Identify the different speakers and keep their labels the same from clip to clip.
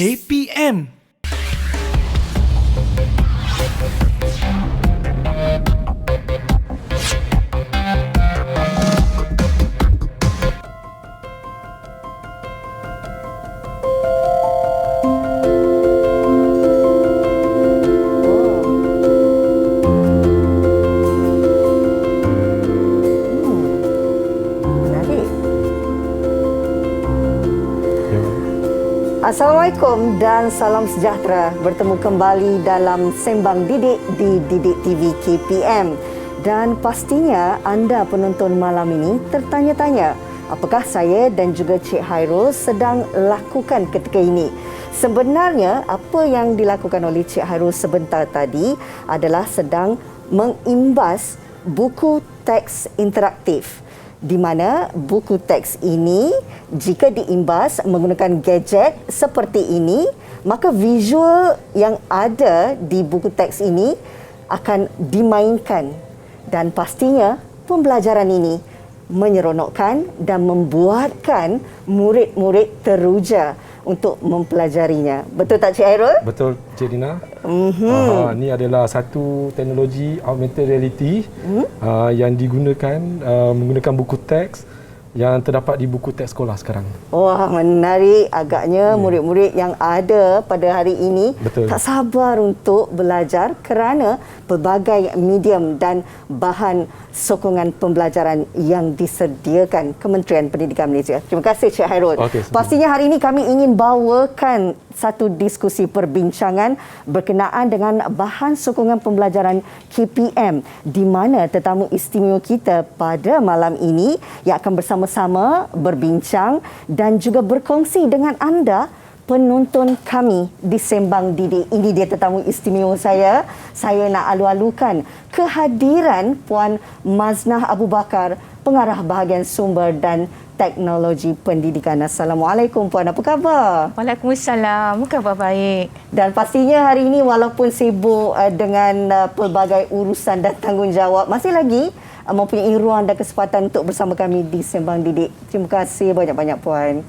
Speaker 1: KPM.
Speaker 2: Assalamualaikum dan salam sejahtera. Bertemu kembali dalam Sembang Didik di Didik TV KPM. Dan pastinya anda penonton malam ini tertanya-tanya, apakah saya dan juga Cik Hairul sedang lakukan ketika ini? Sebenarnya apa yang dilakukan oleh Cik Hairul sebentar tadi adalah sedang mengimbas buku teks interaktif, di mana buku teks ini jika diimbas menggunakan gadget seperti ini, maka visual yang ada di buku teks ini akan dimainkan dan pastinya pembelajaran ini menyeronokkan dan membuatkan murid-murid teruja untuk mempelajarinya. Betul tak Cik Hairul?
Speaker 3: Betul Cik Dina. Ini adalah satu teknologi augmented reality yang digunakan menggunakan buku teks yang terdapat di buku teks sekolah sekarang.
Speaker 2: Wah, menarik. Agaknya murid-murid yang ada pada hari ini tak sabar untuk belajar kerana pelbagai medium dan bahan sokongan pembelajaran yang disediakan Kementerian Pendidikan Malaysia. Terima kasih Cik Hairul. Pastinya hari ini kami ingin bawakan satu diskusi perbincangan berkenaan dengan bahan sokongan pembelajaran KPM, di mana tetamu istimewa kita pada malam ini yang akan bersama-sama berbincang dan juga berkongsi dengan anda penonton kami di Sembang Didik. Ini dia tetamu istimewa saya. Saya nak alu-alukan kehadiran Puan Maznah Abu Bakar, Pengarah Bahagian Sumber dan Teknologi Pendidikan. Assalamualaikum Puan, apa khabar?
Speaker 4: Waalaikumsalam, khabar baik.
Speaker 2: Dan pastinya hari ini walaupun sibuk dengan pelbagai urusan dan tanggungjawab, masih lagi mempunyai ruang dan kesempatan untuk bersama kami di Sembang Didik. Terima kasih banyak-banyak Puan.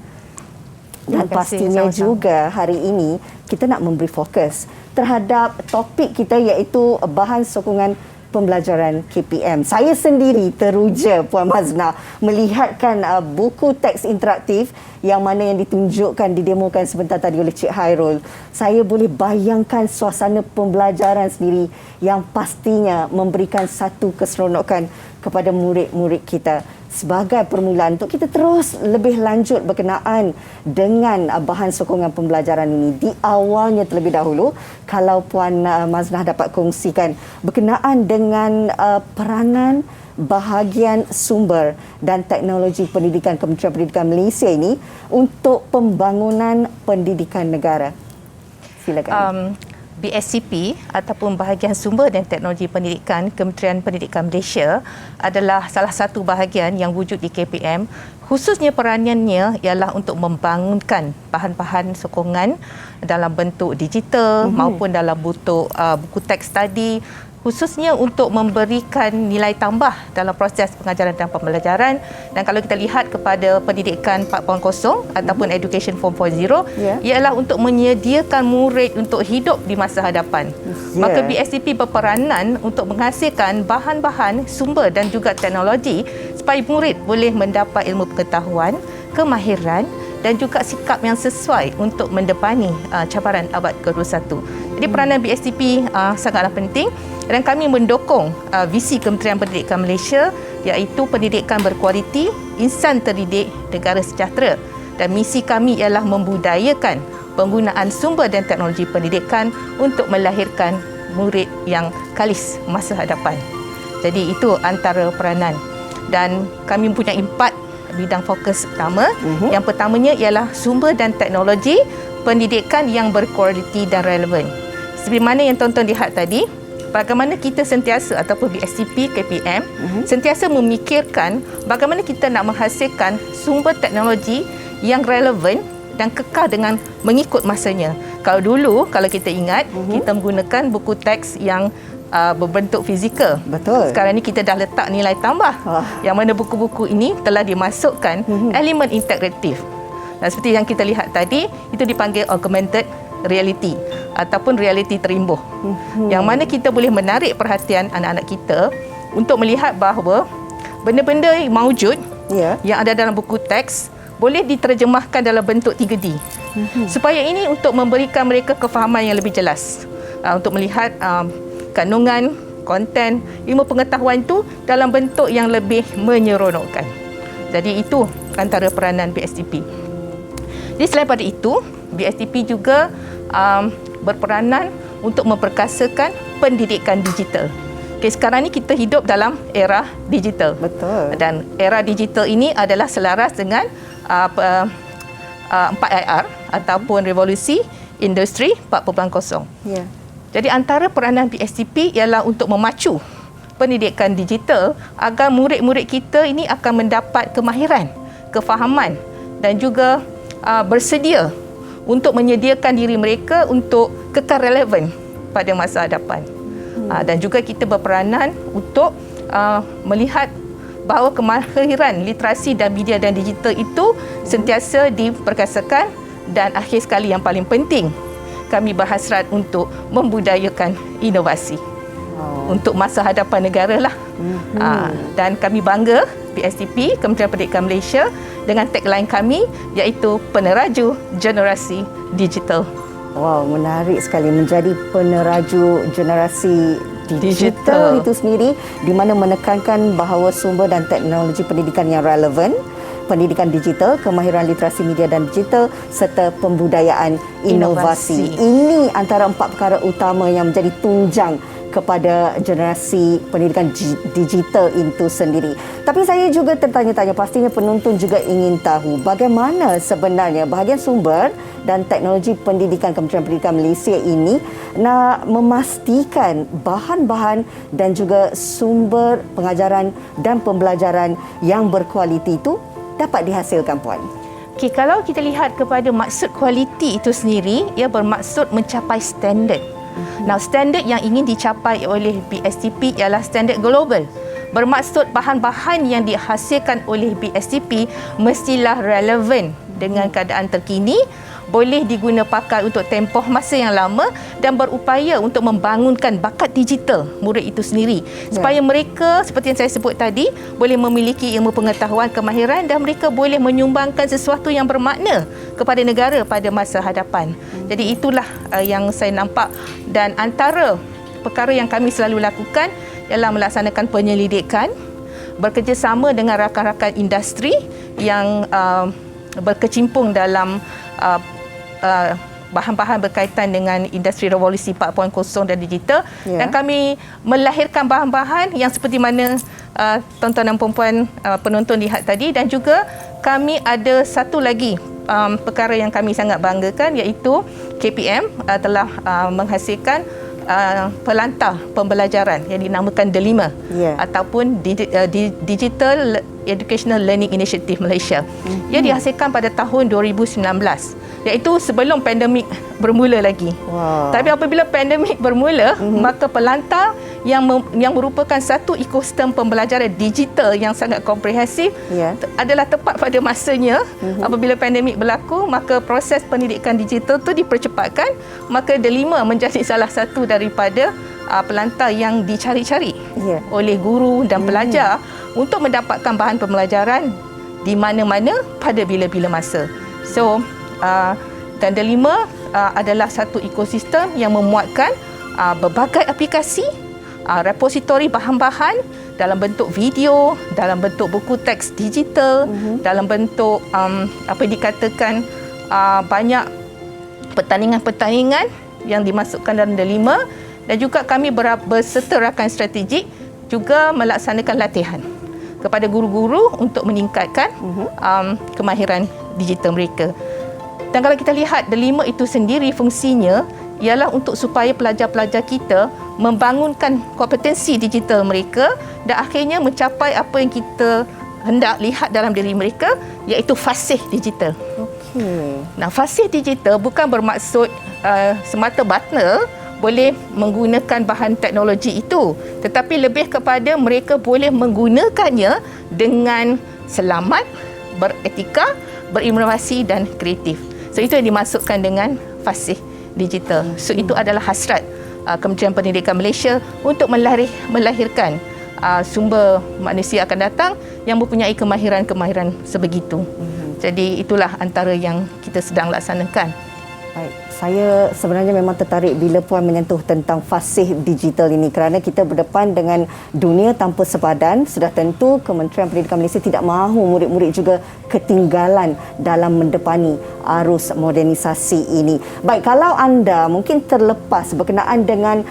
Speaker 2: Dan pastinya juga hari ini kita nak memberi fokus terhadap topik kita iaitu bahan sokongan pembelajaran KPM. Saya sendiri teruja Puan Maznah melihatkan buku teks interaktif yang mana yang ditunjukkan, didemokan sebentar tadi oleh Cik Hairul. Saya boleh bayangkan suasana pembelajaran sendiri yang pastinya memberikan satu keseronokan kepada murid-murid kita sebagai permulaan untuk kita terus lebih lanjut berkenaan dengan bahan sokongan pembelajaran ini. Di awalnya terlebih dahulu, kalau Puan Maznah dapat kongsikan berkenaan dengan peranan bahagian sumber dan teknologi pendidikan Kementerian Pendidikan Malaysia ini untuk pembangunan pendidikan negara. Silakan.
Speaker 4: BSCP ataupun Bahagian Sumber dan Teknologi Pendidikan Kementerian Pendidikan Malaysia adalah salah satu bahagian yang wujud di KPM. Khususnya peranannya ialah untuk membangunkan bahan-bahan sokongan dalam bentuk digital maupun dalam bentuk buku teks tadi, khususnya untuk memberikan nilai tambah dalam proses pengajaran dan pembelajaran. Dan kalau kita lihat kepada pendidikan 4.0 ataupun Education 4.0, ialah untuk menyediakan murid untuk hidup di masa hadapan. Maka BSCP berperanan untuk menghasilkan bahan-bahan sumber dan juga teknologi supaya murid boleh mendapat ilmu pengetahuan, kemahiran dan juga sikap yang sesuai untuk mendepani cabaran abad ke-21. Jadi peranan BSCP sangatlah penting dan kami mendukung visi Kementerian Pendidikan Malaysia iaitu pendidikan berkualiti, insan terdidik, negara sejahtera. Dan misi kami ialah membudayakan penggunaan sumber dan teknologi pendidikan untuk melahirkan murid yang kalis masa hadapan. Jadi itu antara peranan. Dan kami mempunyai 4 bidang fokus utama. Yang pertamanya ialah sumber dan teknologi pendidikan yang berkualiti dan relevan. Seperti mana yang tuan-tuan lihat tadi, bagaimana kita sentiasa ataupun BSCP KPM sentiasa memikirkan bagaimana kita nak menghasilkan sumber teknologi yang relevan dan kekal dengan mengikut masanya. Kalau dulu, kalau kita ingat, kita menggunakan buku teks yang berbentuk fizikal.
Speaker 2: Betul.
Speaker 4: Sekarang ni kita dah letak nilai tambah. Yang mana buku-buku ini telah dimasukkan elemen integratif. Dan seperti yang kita lihat tadi, itu dipanggil augmented reality ataupun reality terimbuh. Yang mana kita boleh menarik perhatian anak-anak kita untuk melihat bahawa benda-benda maujud yang ada dalam buku teks boleh diterjemahkan dalam bentuk 3D. Supaya ini untuk memberikan mereka kefahaman yang lebih jelas. Untuk melihat kandungan, konten, ilmu pengetahuan itu dalam bentuk yang lebih menyeronokkan. Jadi itu antara peranan BSTP. Jadi selain pada itu, BSTP juga berperanan untuk memperkasakan pendidikan digital. Sekarang ni kita hidup dalam era digital.
Speaker 2: Betul.
Speaker 4: Dan era digital ini adalah selaras dengan 4IR ataupun revolusi industri 4.0.
Speaker 2: Ya.
Speaker 4: Jadi antara peranan BSTP ialah untuk memacu pendidikan digital agar murid-murid kita ini akan mendapat kemahiran, kefahaman dan juga bersedia untuk menyediakan diri mereka untuk kekal relevan pada masa hadapan. Dan juga kita berperanan untuk melihat bahawa kemahiran literasi dan media dan digital itu sentiasa diperkasakan dan akhir sekali yang paling penting, kami berhasrat untuk membudayakan inovasi untuk masa hadapan negara lah. Dan kami bangga BSTP, Kementerian Pendidikan Malaysia, dengan tagline kami iaitu peneraju generasi digital.
Speaker 2: Wow, menarik sekali menjadi peneraju generasi digital itu sendiri, di mana menekankan bahawa sumber dan teknologi pendidikan yang relevan, pendidikan digital, kemahiran literasi media dan digital serta pembudayaan inovasi. Ini antara 4 perkara utama yang menjadi tunjang kepada generasi pendidikan digital itu sendiri. Tapi saya juga tertanya-tanya, pastinya penonton juga ingin tahu bagaimana sebenarnya bahagian sumber dan teknologi pendidikan Kementerian Pendidikan Malaysia ini nak memastikan bahan-bahan dan juga sumber pengajaran dan pembelajaran yang berkualiti itu dapat dihasilkan, Puan.
Speaker 4: Okay, kalau kita lihat kepada maksud kualiti itu sendiri, ia bermaksud mencapai standard. Now, standard yang ingin dicapai oleh BSTP ialah standard global. Bermaksud bahan-bahan yang dihasilkan oleh BSTP mestilah relevan dengan keadaan terkini, boleh diguna pakai untuk tempoh masa yang lama dan berupaya untuk membangunkan bakat digital murid itu sendiri. Supaya mereka, seperti yang saya sebut tadi, boleh memiliki ilmu pengetahuan, kemahiran dan mereka boleh menyumbangkan sesuatu yang bermakna kepada negara pada masa hadapan. Jadi itulah yang saya nampak, dan antara perkara yang kami selalu lakukan ialah melaksanakan penyelidikan, bekerjasama dengan rakan-rakan industri yang berkecimpung dalam bahan-bahan berkaitan dengan industri revolusi 4.0 dan digital, dan kami melahirkan bahan-bahan yang seperti mana tuan-tuan dan puan-puan penonton lihat tadi. Dan juga kami ada satu lagi perkara yang kami sangat banggakan, iaitu KPM telah menghasilkan pelantar pembelajaran yang dinamakan DELIMA ataupun Digital Educational Learning Initiative Malaysia. Ia dihasilkan pada tahun 2019, iaitu sebelum pandemik bermula lagi. Tapi apabila pandemik bermula, maka pelantar yang merupakan satu ekosistem pembelajaran digital yang sangat komprehensif adalah tepat pada masanya. Apabila pandemik berlaku, maka proses pendidikan digital itu dipercepatkan, maka DELIMA menjadi salah satu daripada pelantar yang dicari-cari oleh guru dan pelajar untuk mendapatkan bahan pembelajaran di mana-mana pada bila-bila masa. So, dan DELIMA adalah satu ekosistem yang memuatkan berbagai aplikasi, repositori bahan-bahan dalam bentuk video, dalam bentuk buku teks digital, dalam bentuk apa dikatakan banyak pertandingan-pertandingan yang dimasukkan dalam DELIMA, dan juga kami berserta rakan strategik juga melaksanakan latihan kepada guru-guru untuk meningkatkan kemahiran digital mereka. Dan kalau kita lihat DELIMA itu sendiri, fungsinya ialah untuk supaya pelajar-pelajar kita membangunkan kompetensi digital mereka dan akhirnya mencapai apa yang kita hendak lihat dalam diri mereka, iaitu fasih digital. Nah, fasih digital bukan bermaksud semata-mata boleh menggunakan bahan teknologi itu, tetapi lebih kepada mereka boleh menggunakannya dengan selamat, beretika berinovasi dan kreatif. So itu yang dimasukkan dengan fasih digital. So itu adalah hasrat Kementerian Pendidikan Malaysia untuk melahirkan sumber manusia akan datang yang mempunyai kemahiran-kemahiran sebegitu. Jadi itulah antara yang kita sedang laksanakan.
Speaker 2: Baik, saya sebenarnya memang tertarik bila Puan menyentuh tentang fasih digital ini kerana kita berdepan dengan dunia tanpa sepadan. Sudah tentu Kementerian Pendidikan Malaysia tidak mahu murid-murid juga ketinggalan dalam mendepani arus modernisasi ini. Baik, kalau anda mungkin terlepas berkenaan dengan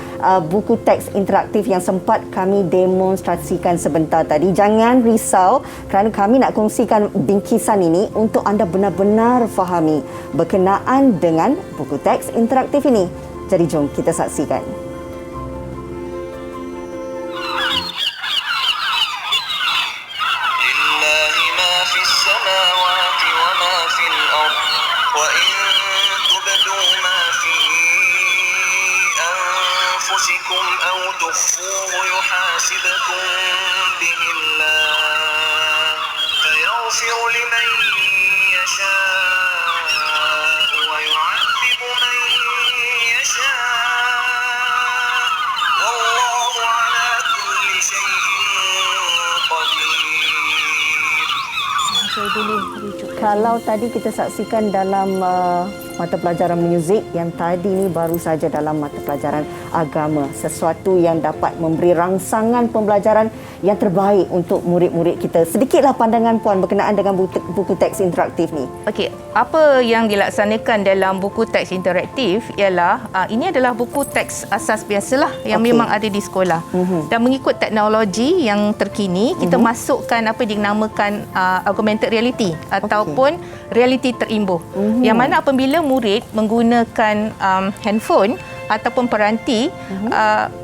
Speaker 2: buku teks interaktif yang sempat kami demonstrasikan sebentar tadi, jangan risau kerana kami nak kongsikan bingkisan ini untuk anda benar-benar fahami berkenaan dengan buku teks interaktif ini. Jadi jom kita saksikan.
Speaker 1: Lillahi ma fis samawati wa ma fil ard wa in tubdu ma fi anfusikum aw tukhfuhu yuhasibkum bihi Allah fayaghfiru liman yasha ويعذب من يشاء والله على كل شيء قدير.
Speaker 2: Kalau tadi kita saksikan dalam mata pelajaran muzik, yang tadi ni baru saja dalam mata pelajaran agama, sesuatu yang dapat memberi rangsangan pembelajaran yang terbaik untuk murid-murid kita. Sedikitlah pandangan Puan berkenaan dengan buku teks interaktif ni.
Speaker 4: Okey, apa yang dilaksanakan dalam buku teks interaktif ialah ini adalah buku teks asas biasalah yang memang ada di sekolah. Dan mengikut teknologi yang terkini, kita masukkan apa yang dinamakan augmented reality ataupun realiti terimbuh. Yang mana apabila murid menggunakan handphone ataupun peranti,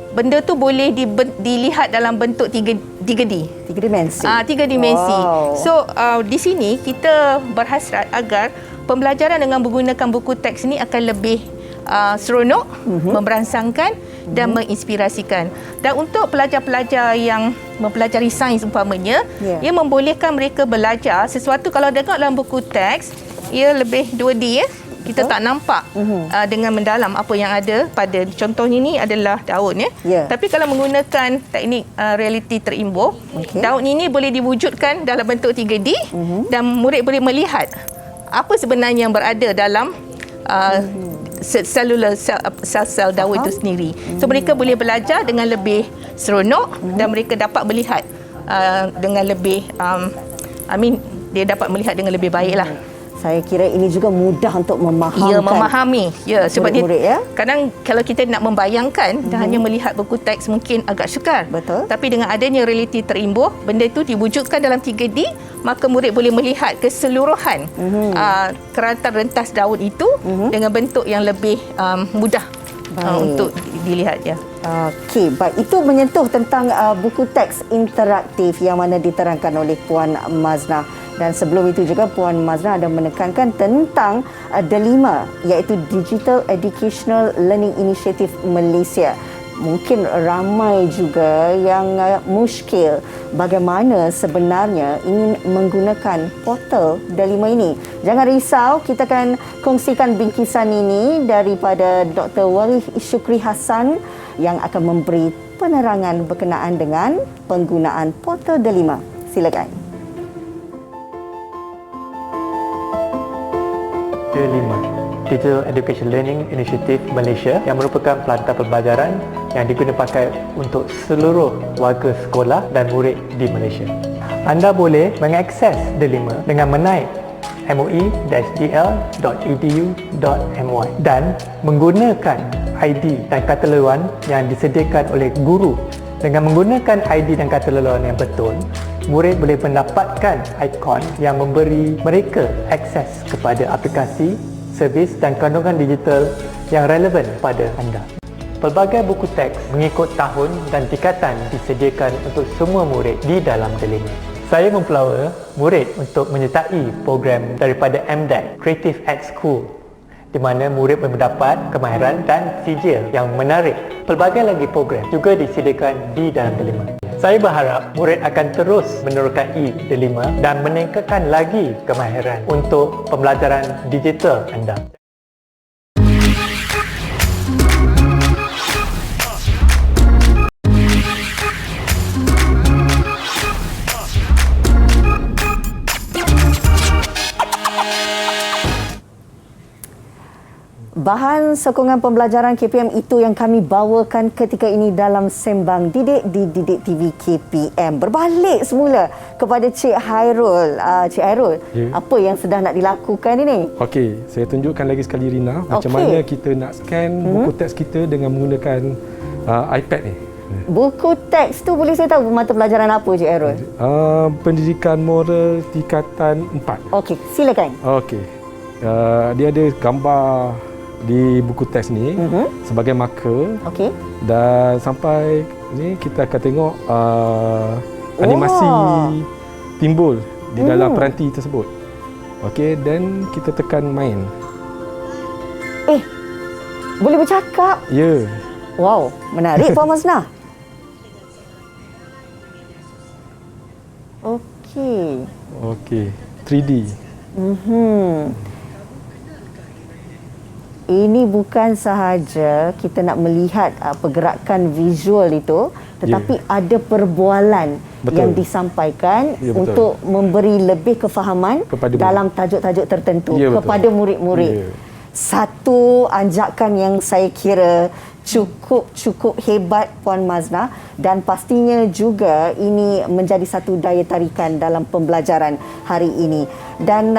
Speaker 4: benda tu boleh dilihat dalam bentuk 3D.
Speaker 2: 3 dimensi.
Speaker 4: 3 dimensi.
Speaker 2: Wow.
Speaker 4: So di sini kita berhasrat agar pembelajaran dengan menggunakan buku teks ini akan lebih seronok, memberangsangkan dan menginspirasikan. Dan untuk pelajar-pelajar yang mempelajari sains umpamanya, ia membolehkan mereka belajar sesuatu kalau tengok dalam buku teks, ia lebih 2D ya. Kita tak nampak dengan mendalam apa yang ada pada contohnya ni adalah daun ya. Tapi kalau menggunakan teknik realiti terimbuh, daun ini boleh diwujudkan dalam bentuk 3D dan murid boleh melihat apa sebenarnya yang berada dalam sel-sel daun itu sendiri. So mereka boleh belajar dengan lebih seronok dan mereka dapat melihat dengan lebih dia dapat melihat dengan lebih baiklah.
Speaker 2: Saya kira ini juga mudah untuk memahamkan.
Speaker 4: Ya, memahami. Ya, sebab
Speaker 2: murid-murid,
Speaker 4: dia kadang kalau kita nak membayangkan dan hanya melihat buku teks mungkin agak sukar.
Speaker 2: Betul.
Speaker 4: Tapi dengan adanya realiti terimbuh, benda itu diwujudkan dalam 3D, maka murid boleh melihat keseluruhan keratan rentas daun itu dengan bentuk yang lebih mudah untuk dilihat ya.
Speaker 2: Okey, baik. Itu menyentuh tentang buku teks interaktif yang mana diterangkan oleh Puan Maznah. Dan sebelum itu juga Puan Maznah ada menekankan tentang DELIMA, iaitu Digital Educational Learning Initiative Malaysia. Mungkin ramai juga yang muskil bagaimana sebenarnya ingin menggunakan portal DELIMA ini. Jangan risau, kita akan kongsikan bingkisan ini daripada Dr. Warif Syukri Hassan yang akan memberi penerangan berkenaan dengan penggunaan portal DELIMA. Silakan.
Speaker 5: DELIMA, Digital Education Learning Initiative Malaysia, yang merupakan pelantar pembelajaran yang diguna pakai untuk seluruh warga sekolah dan murid di Malaysia. Anda boleh mengakses DELIMA dengan menaik moi.edu.my dan menggunakan ID dan kata laluan yang disediakan oleh guru. Dengan menggunakan ID dan kata laluan yang betul, murid boleh mendapatkan ikon yang memberi mereka akses kepada aplikasi, servis dan kandungan digital yang relevan pada anda. Pelbagai buku teks mengikut tahun dan tingkatan disediakan untuk semua murid di dalam DELIMA. Saya mempelawa murid untuk menyertai program daripada MDEC, Creative at School, di mana murid mendapat kemahiran dan sijil yang menarik. Pelbagai lagi program juga disediakan di dalam DELIMA. Saya berharap murid akan terus menerokai D5 dan meningkatkan lagi kemahiran untuk pembelajaran digital anda.
Speaker 2: Bahan sokongan pembelajaran KPM itu yang kami bawakan ketika ini dalam Sembang Didik di Didik TV KPM. Berbalik semula kepada Cik Hairul. Cik Hairul, apa yang sedang nak dilakukan ini?
Speaker 3: Okey, saya tunjukkan lagi sekali Rina macam mana kita nak scan buku teks kita dengan menggunakan iPad ni.
Speaker 2: Buku teks tu boleh saya tahu mata pelajaran apa, Cik Hairul?
Speaker 3: Pendidikan moral tingkatan 4.
Speaker 2: Okey, silakan.
Speaker 3: Okey. Dia ada gambar di buku teks ni sebagai marker.
Speaker 2: Okey.
Speaker 3: Dan sampai ni kita akan tengok animasi timbul di dalam peranti tersebut. Okey, dan kita tekan main.
Speaker 2: Boleh bercakap?
Speaker 3: Ya.
Speaker 2: Wow, menarik Puan Maznah. Okey.
Speaker 3: Okey, 3D.
Speaker 2: Ini bukan sahaja kita nak melihat pergerakan visual itu, tetapi ada perbualan yang disampaikan untuk memberi lebih kefahaman
Speaker 3: kepada
Speaker 2: dalam tajuk-tajuk tertentu kepada murid-murid. Satu anjakan yang saya kira cukup hebat Puan Maznah, dan pastinya juga ini menjadi satu daya tarikan dalam pembelajaran hari ini. Dan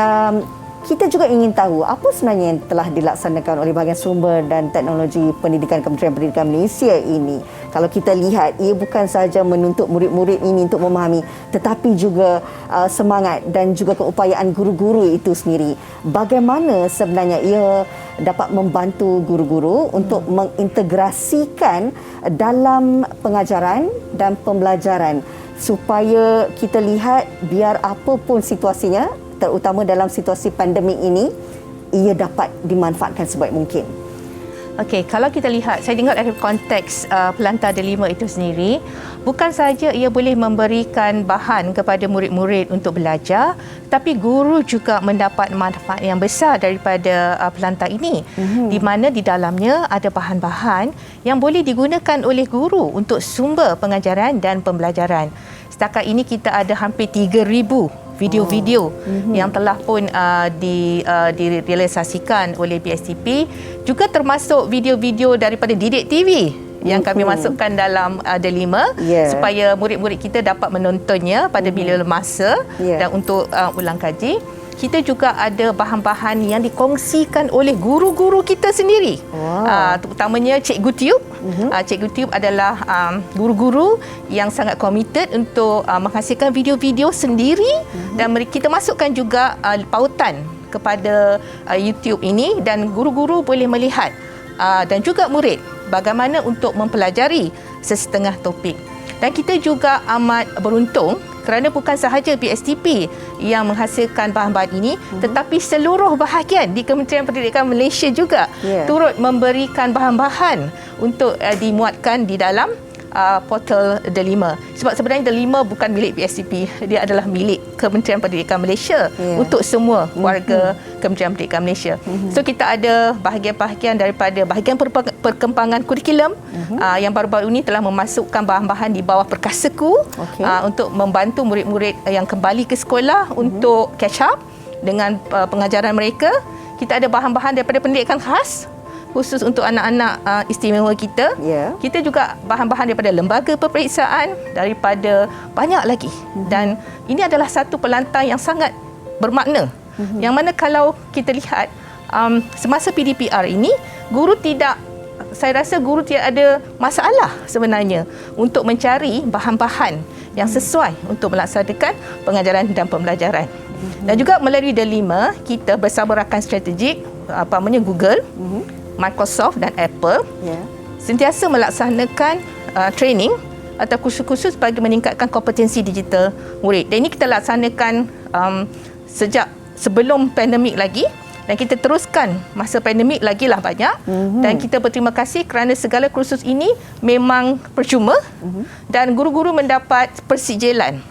Speaker 2: kita juga ingin tahu apa sebenarnya yang telah dilaksanakan oleh bahagian sumber dan teknologi pendidikan Kementerian Pendidikan Malaysia ini. Kalau kita lihat, ia bukan sahaja menuntut murid-murid ini untuk memahami, tetapi juga semangat dan juga keupayaan guru-guru itu sendiri. Bagaimana sebenarnya ia dapat membantu guru-guru untuk mengintegrasikan dalam pengajaran dan pembelajaran, supaya kita lihat biar apapun situasinya, terutama dalam situasi pandemik ini, ia dapat dimanfaatkan sebaik mungkin.
Speaker 4: Okey, kalau kita lihat, saya tengok dari konteks Pelantar D5 itu sendiri, bukan sahaja ia boleh memberikan bahan kepada murid-murid untuk belajar, tapi guru juga mendapat manfaat yang besar daripada pelantar ini, di mana di dalamnya ada bahan-bahan yang boleh digunakan oleh guru untuk sumber pengajaran dan pembelajaran. Setakat ini kita ada hampir 3,000 video-video yang telah pun direalisasikan oleh BSTP, juga termasuk video-video daripada Didik TV yang kami masukkan dalam D5 supaya murid-murid kita dapat menontonnya pada bila masa dan untuk ulang kaji. Kita juga ada bahan-bahan yang dikongsikan oleh guru-guru kita sendiri. Terutamanya Cikgu Tube. Cikgu Tube adalah guru-guru yang sangat komited untuk menghasilkan video-video sendiri, dan kita masukkan juga pautan kepada YouTube ini, dan guru-guru boleh melihat dan juga murid bagaimana untuk mempelajari sesetengah topik. Dan kita juga amat beruntung kerana bukan sahaja BSTP yang menghasilkan bahan-bahan ini, tetapi seluruh bahagian di Kementerian Pendidikan Malaysia juga turut memberikan bahan-bahan untuk dimuatkan di dalam portal D5. Sebab sebenarnya D5 bukan milik BSTP, dia adalah milik Kementerian Pendidikan Malaysia untuk semua warga Kementerian Pendidikan Malaysia. So kita ada bahagian-bahagian daripada bahagian perkembangan kurikulum yang baru-baru ini telah memasukkan bahan-bahan di bawah Perkasaku untuk membantu murid-murid yang kembali ke sekolah untuk catch up dengan pengajaran mereka. Kita ada bahan-bahan daripada pendidikan khas khusus untuk anak-anak istimewa kita. Kita juga bahan-bahan daripada lembaga peperiksaan, daripada banyak lagi. Dan ini adalah satu pelantar yang sangat bermakna. Yang mana kalau kita lihat semasa PDPR ini, saya rasa guru tidak ada masalah sebenarnya untuk mencari bahan-bahan yang sesuai untuk melaksanakan pengajaran dan pembelajaran. Dan juga melalui D5, kita bersama rakan strategik Google, Microsoft dan Apple sentiasa melaksanakan training atau kursus-kursus bagi meningkatkan kompetensi digital murid. Dan ini kita laksanakan sejak sebelum pandemik lagi, Dan kita teruskan masa pandemik lagilah banyak. Dan kita berterima kasih kerana segala kursus ini memang percuma. Dan guru-guru mendapat persijilan.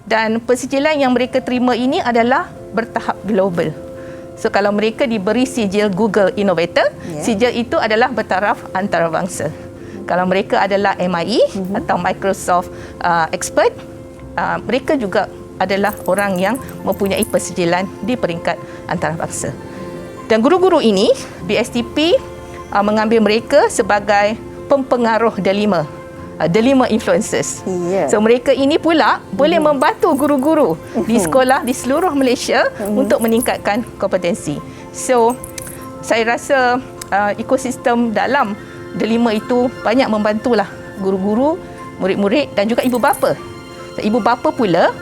Speaker 4: Dan persijilan yang mereka terima ini adalah bertahap global. So kalau mereka diberi sijil Google Innovator, sijil itu adalah bertaraf antarabangsa. Kalau mereka adalah MIE atau Microsoft Expert, mereka juga adalah orang yang mempunyai persijilan di peringkat antarabangsa. Dan guru-guru ini, BSTP mengambil mereka sebagai pempengaruh delima. Delima influencers. So mereka ini pula boleh membantu guru-guru di sekolah di seluruh Malaysia untuk meningkatkan kompetensi. So saya rasa ekosistem dalam delima itu banyak membantulah guru-guru, murid-murid dan juga ibu bapa. Ibu bapa pula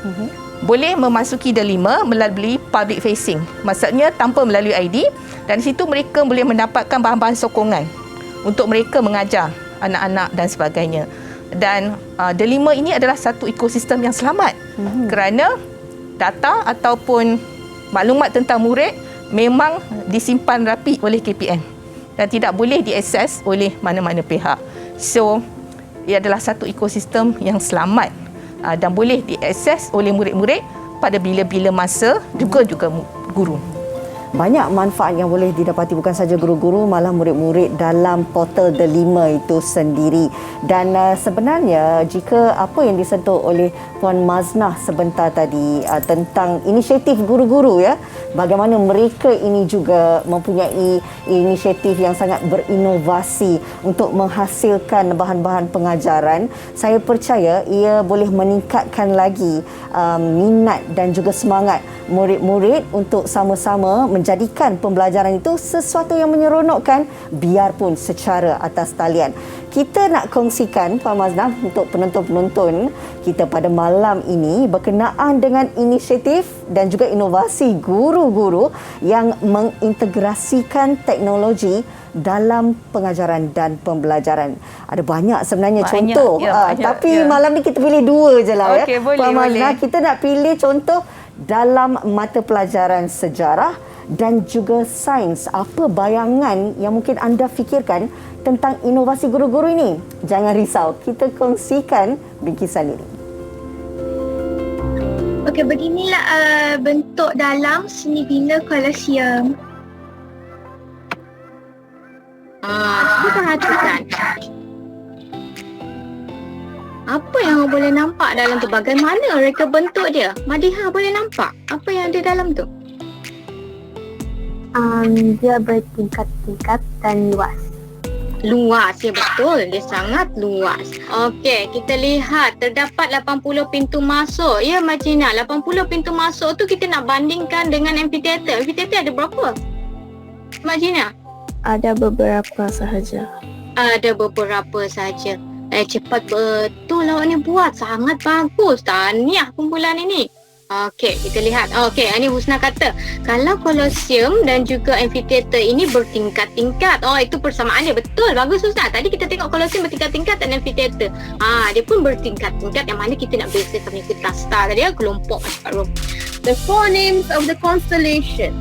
Speaker 4: boleh memasuki delima melalui public facing. Maksudnya tanpa melalui ID, dan di situ mereka boleh mendapatkan bahan-bahan sokongan untuk mereka mengajar anak-anak dan sebagainya. Dan delima ini adalah satu ekosistem yang selamat kerana data ataupun maklumat tentang murid memang disimpan rapi oleh KPM dan tidak boleh diakses oleh mana-mana pihak. So ia adalah satu ekosistem yang selamat dan boleh diakses oleh murid-murid pada bila-bila masa, juga guru.
Speaker 2: Banyak manfaat yang boleh didapati bukan saja guru-guru, malah murid-murid dalam portal delima itu sendiri. Dan sebenarnya jika apa yang disentuh oleh Puan Maznah sebentar tadi tentang inisiatif guru-guru, ya, bagaimana mereka ini juga mempunyai inisiatif yang sangat berinovasi untuk menghasilkan bahan-bahan pengajaran, saya percaya ia boleh meningkatkan lagi minat dan juga semangat murid-murid untuk sama-sama menjadikan pembelajaran itu sesuatu yang menyeronokkan biarpun secara atas talian. Kita nak kongsikan, Puan Maznah, untuk penonton-penonton kita pada malam ini berkenaan dengan inisiatif dan juga inovasi guru-guru yang mengintegrasikan teknologi dalam pengajaran dan pembelajaran. Ada banyak sebenarnya contoh, tapi malam ni kita pilih dua je lah.
Speaker 4: Okey, boleh,
Speaker 2: Puan Maznah,
Speaker 4: boleh.
Speaker 2: kita nak pilih contoh dalam mata pelajaran sejarah dan juga sains. Apa bayangan yang mungkin anda fikirkan tentang inovasi guru-guru ini? Jangan risau, kita kongsikan bingkisan ini.
Speaker 6: Okey, beginilah bentuk dalam seni bina Colosseum. Cuba perhatikan. Apa yang awak boleh nampak dalam tu? Bagaimana reka bentuk dia? Madiha boleh nampak apa yang ada dalam tu?
Speaker 7: Dia bertingkat-tingkat dan luas.
Speaker 6: Luas, ya betul. Dia sangat luas. Okey, kita lihat terdapat 80 pintu masuk. Ya, Majina, 80 pintu masuk tu kita nak bandingkan dengan amphitheater. Amphitheater ada berapa, Majina?
Speaker 7: Ada beberapa sahaja.
Speaker 6: Ada beberapa saja. Cepat betul awak ni buat. Sangat bagus. Tahniah kumpulan ini. Okey, kita lihat. Okey, ini Husna kata, kalau Colosseum dan juga amphitheater ini bertingkat-tingkat. Oh, itu persamaan dia. Betul, bagus Husna. Tadi kita tengok Colosseum bertingkat-tingkat dan amphitheater. Dia pun bertingkat-tingkat, yang mana kita nak bezakan mengikut kasta tadi, kelompok macam room.
Speaker 8: The four names of the constellation.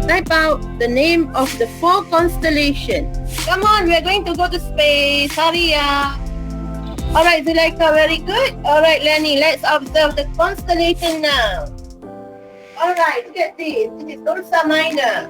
Speaker 8: Type out the name of the four constellations. Come on, we are going to go to space. Hurry up. Alright, Zuleika, very good. Alright, Lenny, let's observe the constellation now. Alright, look at this. This is Ursa Minor.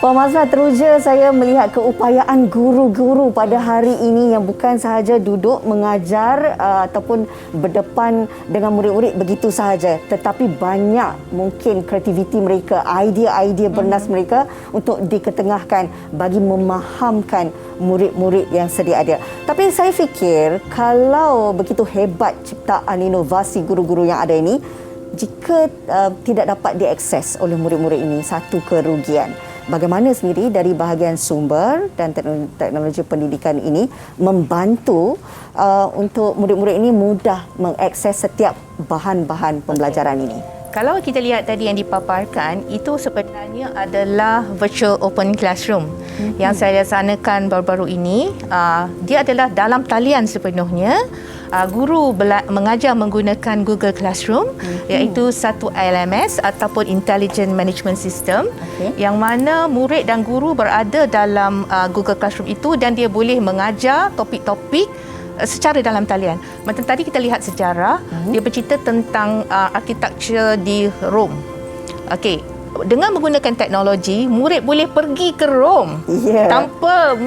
Speaker 2: Puan Maznah, teruja saya melihat keupayaan guru-guru pada hari ini yang bukan sahaja duduk mengajar ataupun berdepan dengan murid-murid begitu sahaja, tetapi banyak mungkin kreativiti mereka, idea-idea bernas mereka untuk diketengahkan bagi memahamkan murid-murid yang sedia ada. Tapi saya fikir kalau begitu hebat ciptaan inovasi guru-guru yang ada ini, jika tidak dapat diakses oleh murid-murid ini, satu kerugian. Bagaimana sendiri dari bahagian sumber dan teknologi pendidikan ini membantu untuk murid-murid ini mudah mengakses setiap bahan-bahan pembelajaran ini?
Speaker 4: Kalau kita lihat tadi yang dipaparkan, itu sebenarnya adalah virtual open classroom yang saya laksanakan baru-baru ini. Dia adalah dalam talian sepenuhnya. guru mengajar menggunakan Google Classroom, iaitu satu LMS ataupun Intelligent Management System, yang mana murid dan guru berada dalam Google Classroom itu dan dia boleh mengajar topik-topik secara dalam talian. Macam tadi kita lihat sejarah, dia bercerita tentang arkitektur di Rom. Okey. Dengan menggunakan teknologi, murid boleh pergi ke Rom tanpa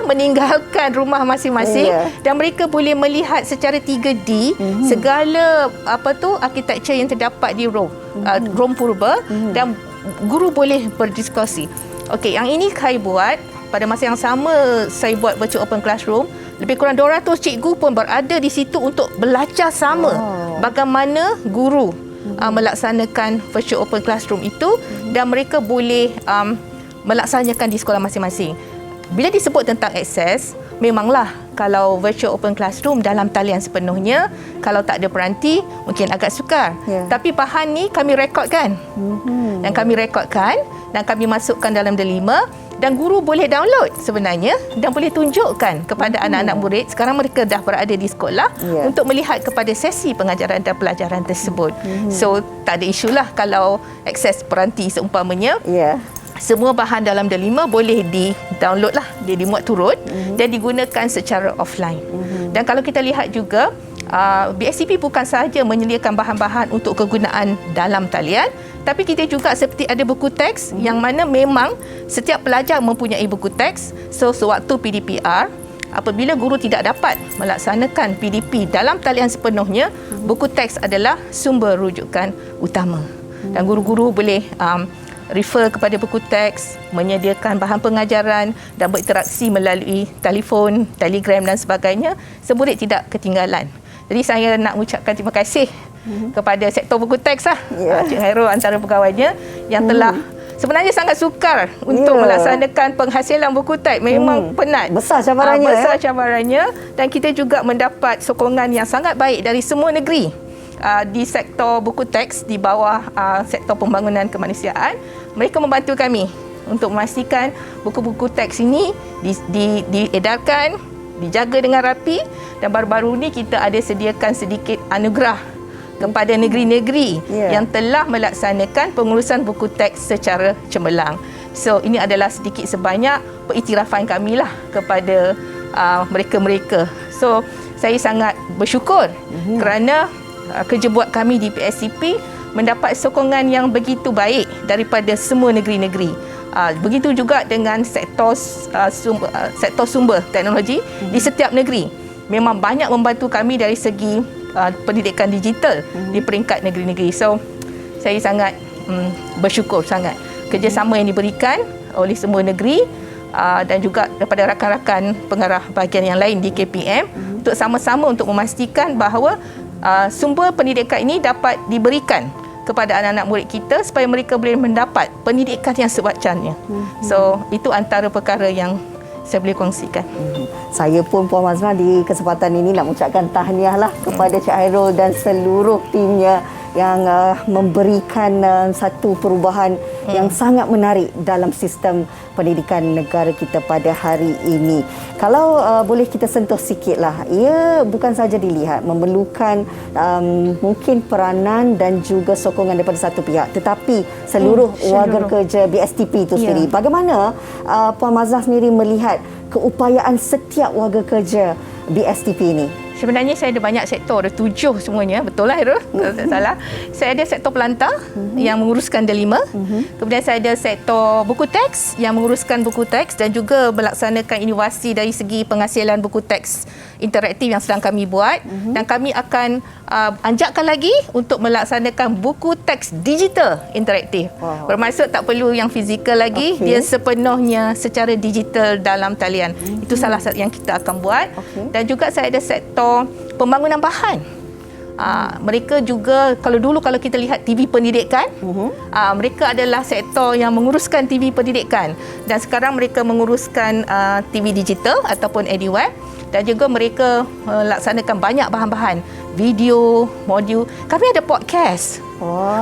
Speaker 4: meninggalkan rumah masing-masing, dan mereka boleh melihat secara 3D segala arkitektur yang terdapat di Rom, Rom purba, dan guru boleh berdiskusi. Okey, yang ini saya buat pada masa yang sama. Saya buat virtual open classroom. Lebih kurang 200 cikgu pun berada di situ untuk belajar sama bagaimana guru melaksanakan virtual open classroom itu, dan mereka boleh melaksanakan di sekolah masing-masing. Bila disebut tentang akses, memanglah kalau virtual open classroom dalam talian sepenuhnya, kalau tak ada peranti mungkin agak sukar. Tapi bahan ni kami rekodkan. Dan kami masukkan dalam Delima, dan guru boleh download sebenarnya dan boleh tunjukkan kepada anak-anak murid. Sekarang mereka dah berada di sekolah untuk melihat kepada sesi pengajaran dan pelajaran tersebut. So tak ada isu lah kalau akses peranti seumpamanya. Semua bahan dalam Delima boleh di-download lah, dia dimuat turut dan digunakan secara offline. Dan kalau kita lihat juga, BSCP bukan sahaja menyediakan bahan-bahan untuk kegunaan dalam talian, tapi kita juga seperti ada buku teks yang mana memang setiap pelajar mempunyai buku teks. So sewaktu PDPR, apabila guru tidak dapat melaksanakan PDP dalam talian sepenuhnya, buku teks adalah sumber rujukan utama. Dan guru-guru boleh refer kepada buku teks, menyediakan bahan pengajaran dan berinteraksi melalui telefon, telegram dan sebagainya. Murid tidak ketinggalan. Jadi saya nak mengucapkan terima kasih kepada sektor buku teks Cik Khairul antara pegawainya yang telah sebenarnya sangat sukar untuk melaksanakan penghasilan buku teks. Memang penat.
Speaker 2: Besar cabarannya.
Speaker 4: Besar cabarannya, dan kita juga mendapat sokongan yang sangat baik dari semua negeri di sektor buku teks di bawah sektor pembangunan kemanusiaan. Mereka membantu kami untuk memastikan buku-buku teks ini diedarkan, dijaga dengan rapi, dan baru-baru ni kita ada sediakan sedikit anugerah kepada negeri-negeri yang telah melaksanakan pengurusan buku teks secara cemerlang. So ini adalah sedikit sebanyak pengiktirafan kami lah kepada mereka-mereka. So saya sangat bersyukur kerana kerja buat kami di PSCP mendapat sokongan yang begitu baik daripada semua negeri-negeri. Begitu juga dengan sektor sumber teknologi di setiap negeri. Memang banyak membantu kami dari segi pendidikan digital di peringkat negeri-negeri. So saya sangat bersyukur sangat kerjasama yang diberikan oleh semua negeri dan juga daripada rakan-rakan pengarah bahagian yang lain di KPM untuk sama-sama untuk memastikan bahawa sumber pendidikan ini dapat diberikan kepada anak-anak murid kita supaya mereka boleh mendapat pendidikan yang sewajarnya. So itu antara perkara yang saya boleh kongsikan.
Speaker 2: Saya pun Puan Mazma di kesempatan ini nak mengucapkan tahniah lah kepada Cik Khairul dan seluruh timnya yang memberikan satu perubahan yang sangat menarik dalam sistem pendidikan negara kita pada hari ini. Kalau boleh kita sentuh sikitlah, ia bukan saja dilihat memerlukan mungkin peranan dan juga sokongan daripada satu pihak, tetapi seluruh warga kerja BSTP itu sendiri. Bagaimana Puan Mazma sendiri melihat keupayaan setiap warga kerja BSTP ini?
Speaker 4: Sebenarnya saya ada banyak sektor, ada 7 semuanya. Betul lah Khairul? Tak salah. Saya ada sektor pelantar yang menguruskan Delima. Kemudian saya ada sektor buku teks yang menguruskan buku teks dan juga melaksanakan inovasi dari segi penghasilan buku teks interaktif yang sedang kami buat. Dan kami akan anjakkan lagi untuk melaksanakan buku teks digital interaktif. Bermaksud tak perlu yang fizikal lagi, dia sepenuhnya secara digital dalam talian. Itu salah satu yang kita akan buat. Dan juga saya ada sektor pembangunan bahan. Mereka juga, kalau kita lihat TV pendidikan, mereka adalah sektor yang menguruskan TV pendidikan, dan sekarang mereka menguruskan TV digital ataupun EduWeb, dan juga mereka melaksanakan banyak bahan-bahan video, modul. Kami ada podcast,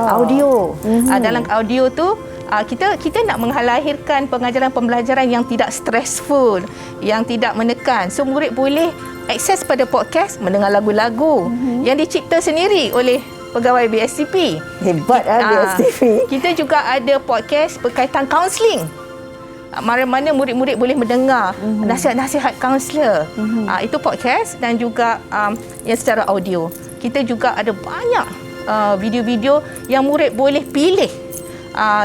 Speaker 4: audio. Dalam audio tu kita nak menglahirkan pengajaran pembelajaran yang tidak stressful, yang tidak menekan. So murid boleh akses pada podcast, mendengar lagu-lagu yang dicipta sendiri oleh pegawai BSTP.
Speaker 2: Hebat BSTP.
Speaker 4: Kita juga ada podcast berkaitan kaunseling. Mana-mana murid-murid boleh mendengar nasihat-nasihat kaunselor. Itu podcast dan juga yang secara audio. Kita juga ada banyak video-video yang murid boleh pilih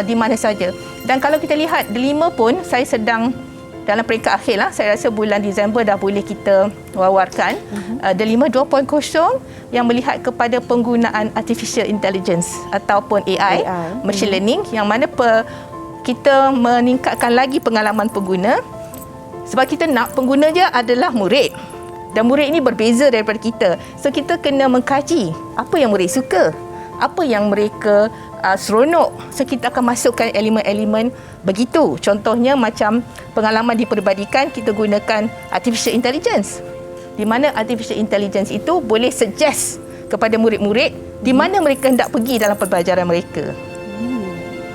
Speaker 4: di mana saja. Dan kalau kita lihat Delima pun, saya sedang dalam peringkat akhir lah. Saya rasa bulan Disember dah boleh kita wawarkan Delima 2.0 yang melihat kepada penggunaan artificial intelligence ataupun AI. Machine learning, yang mana kita meningkatkan lagi pengalaman pengguna, sebab kita nak pengguna je adalah murid. Dan murid ini berbeza daripada kita. So kita kena mengkaji apa yang murid suka, apa yang mereka seronok. So kita akan masukkan elemen-elemen begitu. Contohnya macam pengalaman diperbadikan, kita gunakan artificial intelligence, di mana artificial intelligence itu boleh suggest kepada murid-murid di mana mereka hendak pergi dalam pembelajaran mereka.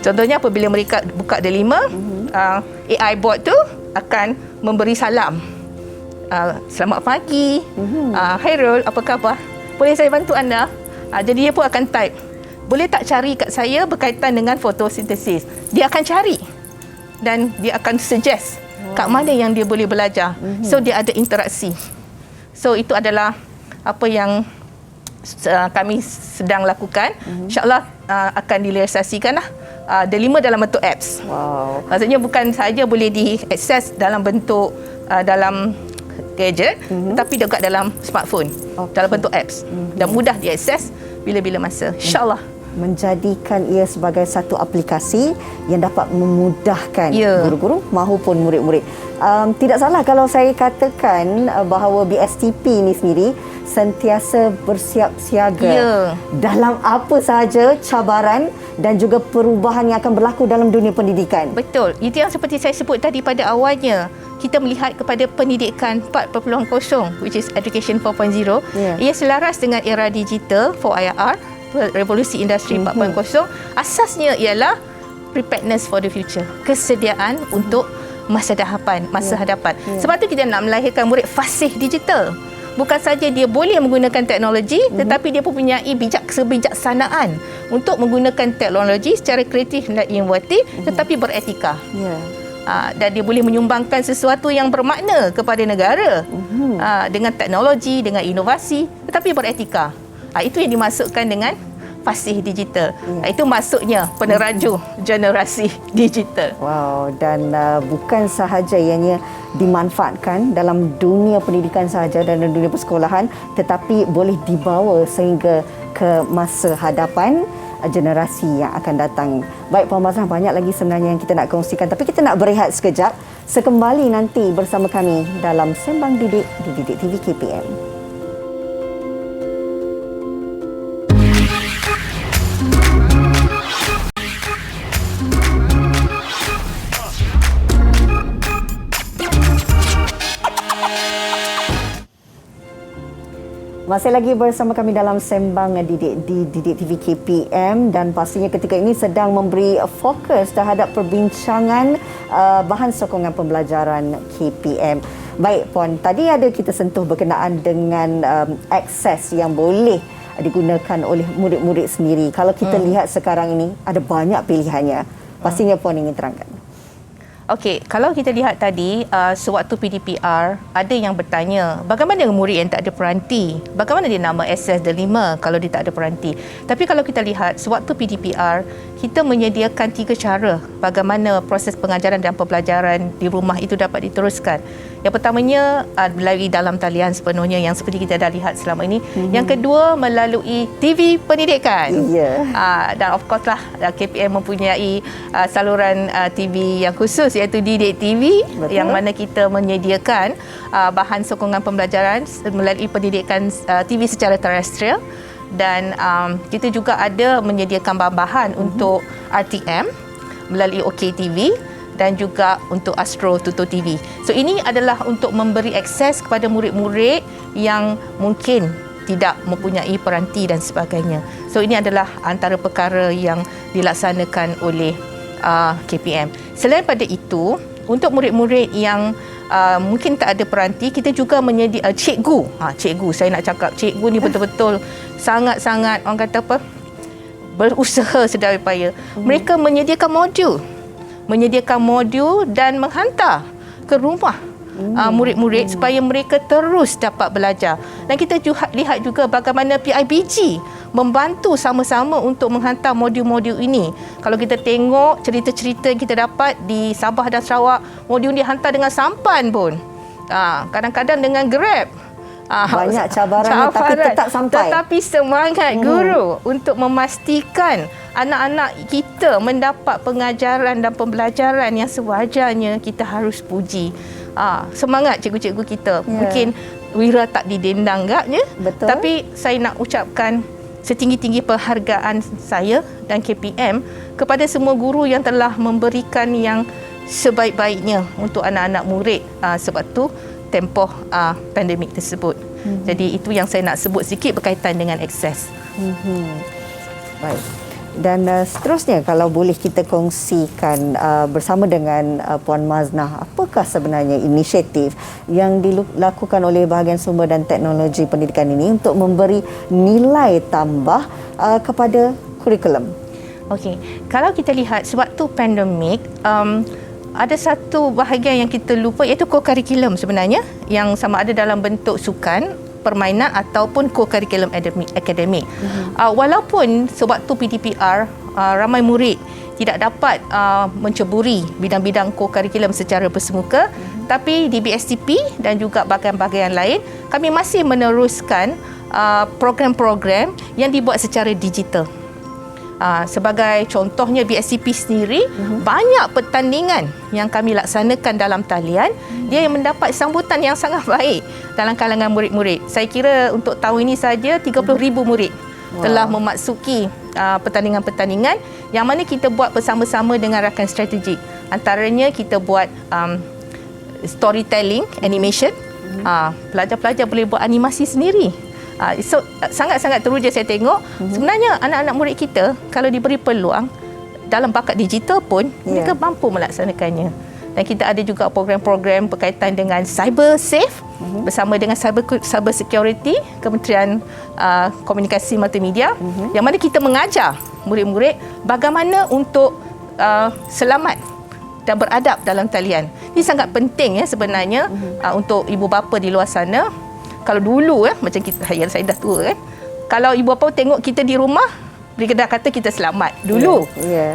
Speaker 4: Contohnya apabila mereka buka Delima, AI bot tu akan memberi salam. Selamat pagi, Hairul, apa khabar? Boleh saya bantu anda? Jadi dia pun akan type, boleh tak cari kat saya berkaitan dengan fotosintesis? Dia akan cari dan dia akan suggest kat mana yang dia boleh belajar. So dia ada interaksi. So itu adalah apa yang kami sedang lakukan. InsyaAllah akan direalisasikan lah. Delima dalam bentuk apps.
Speaker 2: Wow.
Speaker 4: Maksudnya bukan sahaja boleh diakses dalam bentuk dalam gadget, tetapi juga dalam smartphone, dalam bentuk apps, dan mudah diakses bila-bila masa. InsyaAllah
Speaker 2: menjadikan ia sebagai satu aplikasi yang dapat memudahkan guru-guru maupun murid-murid. Tidak salah kalau saya katakan bahawa BSTP ini sendiri sentiasa bersiap siaga dalam apa sahaja cabaran dan juga perubahan yang akan berlaku dalam dunia pendidikan.
Speaker 4: Betul. Itu yang seperti saya sebut tadi pada awalnya. Kita melihat kepada pendidikan 4.0, which is Education 4.0. Ia selaras dengan era digital 4IR, revolusi industri 4.0. Asasnya ialah preparedness for the future, kesediaan untuk masa hadapan. Sebab tu kita nak melahirkan murid fasih digital. Bukan saja dia boleh menggunakan teknologi, tetapi dia pun mempunyai kebijaksanaan untuk menggunakan teknologi secara kreatif dan inovatif, tetapi beretika. Dan dia boleh menyumbangkan sesuatu yang bermakna kepada negara dengan teknologi, dengan inovasi, tetapi beretika. Itu yang dimasukkan dengan fasih digital. Itu maksudnya peneraju generasi digital.
Speaker 2: Wow, dan bukan sahaja ianya dimanfaatkan dalam dunia pendidikan sahaja dan dunia persekolahan, tetapi boleh dibawa sehingga ke masa hadapan generasi yang akan datang. Baik Puan Mazlan, banyak lagi sebenarnya yang kita nak kongsikan, tapi kita nak berehat sekejap. Sekembali nanti bersama kami dalam Sembang Didik di Didik TV KPM. Masih lagi bersama kami dalam Sembang Didik di Didik TV KPM, dan pastinya ketika ini sedang memberi fokus terhadap perbincangan bahan sokongan pembelajaran KPM. Baik Puan, tadi ada kita sentuh berkenaan dengan akses yang boleh digunakan oleh murid-murid sendiri. Kalau kita lihat sekarang ini ada banyak pilihannya. Pastinya Puan ingin terangkan.
Speaker 4: Okey, kalau kita lihat tadi sewaktu PDPR ada yang bertanya bagaimana dengan murid yang tak ada peranti, bagaimana dia nak mengakses Delima kalau dia tak ada peranti. Tapi kalau kita lihat sewaktu PDPR, kita menyediakan 3 cara bagaimana proses pengajaran dan pembelajaran di rumah itu dapat diteruskan. Yang pertamanya melalui dalam talian sepenuhnya yang seperti kita dah lihat selama ini. Yang kedua melalui TV pendidikan. Dan of course lah KPM mempunyai saluran TV yang khusus iaitu Didik TV. Betul. Yang mana kita menyediakan bahan sokongan pembelajaran melalui pendidikan TV secara terestrial. Dan kita juga ada menyediakan bahan-bahan untuk RTM melalui OKTV dan juga untuk Astro Tuto TV. So ini adalah untuk memberi akses kepada murid-murid yang mungkin tidak mempunyai peranti dan sebagainya. So ini adalah antara perkara yang dilaksanakan oleh KPM. Selain pada itu, untuk murid-murid yang mungkin tak ada peranti, kita juga menyediakan cikgu. Saya nak cakap cikgu ni betul-betul sangat-sangat orang kata apa? Berusaha sedaya upaya. Mereka menyediakan modul dan menghantar ke rumah murid-murid supaya mereka terus dapat belajar. Dan kita lihat juga bagaimana PIBG membantu sama-sama untuk menghantar modul-modul ini. Kalau kita tengok cerita-cerita yang kita dapat di Sabah dan Sarawak, modul dihantar dengan sampan pun. Kadang-kadang dengan Grab.
Speaker 2: Banyak cabaran tapi tetap sampai.
Speaker 4: Tetapi semangat guru untuk memastikan anak-anak kita mendapat pengajaran dan pembelajaran yang sewajarnya, kita harus puji. Semangat cikgu-cikgu kita. Mungkin wira tak didendang agaknya, tapi saya nak ucapkan setinggi-tinggi penghargaan saya dan KPM kepada semua guru yang telah memberikan yang sebaik-baiknya untuk anak-anak murid sebab tu tempoh pandemik tersebut. Jadi itu yang saya nak sebut sikit berkaitan dengan akses.
Speaker 2: Baik. Dan seterusnya, kalau boleh kita kongsikan bersama dengan Puan Maznah, apakah sebenarnya inisiatif yang dilakukan oleh bahagian sumber dan teknologi pendidikan ini untuk memberi nilai tambah kepada kurikulum? Okey,
Speaker 4: kalau kita lihat sewaktu pandemik, ada satu bahagian yang kita lupa, iaitu co-curriculum sebenarnya, yang sama ada dalam bentuk sukan, permainan ataupun co-curriculum akademik. Walaupun sewaktu PTPR ramai murid tidak dapat menceburi bidang-bidang co-curriculum secara bersemuka, tapi di BSTP dan juga bahagian-bahagian lain, kami masih meneruskan program-program yang dibuat secara digital. Sebagai contohnya BSCP sendiri, banyak pertandingan yang kami laksanakan dalam talian, dia yang mendapat sambutan yang sangat baik dalam kalangan murid-murid. Saya kira untuk tahun ini saja 30,000 murid telah memasuki pertandingan-pertandingan yang mana kita buat bersama-sama dengan rakan strategik. Antaranya kita buat storytelling, animation. Pelajar-pelajar boleh buat animasi sendiri. So, sangat-sangat teruja saya tengok. Sebenarnya anak-anak murid kita kalau diberi peluang dalam bakat digital pun, mereka mampu melaksanakannya. Dan kita ada juga program-program berkaitan dengan cyber safe bersama dengan cyber security Kementerian Komunikasi Multimedia, yang mana kita mengajar murid-murid bagaimana untuk selamat dan beradab dalam talian. Ini sangat penting sebenarnya untuk ibu bapa di luar sana. Kalau dulu macam kita, saya dah tua kalau ibu bapa tengok kita di rumah, mereka dah kata kita selamat dulu.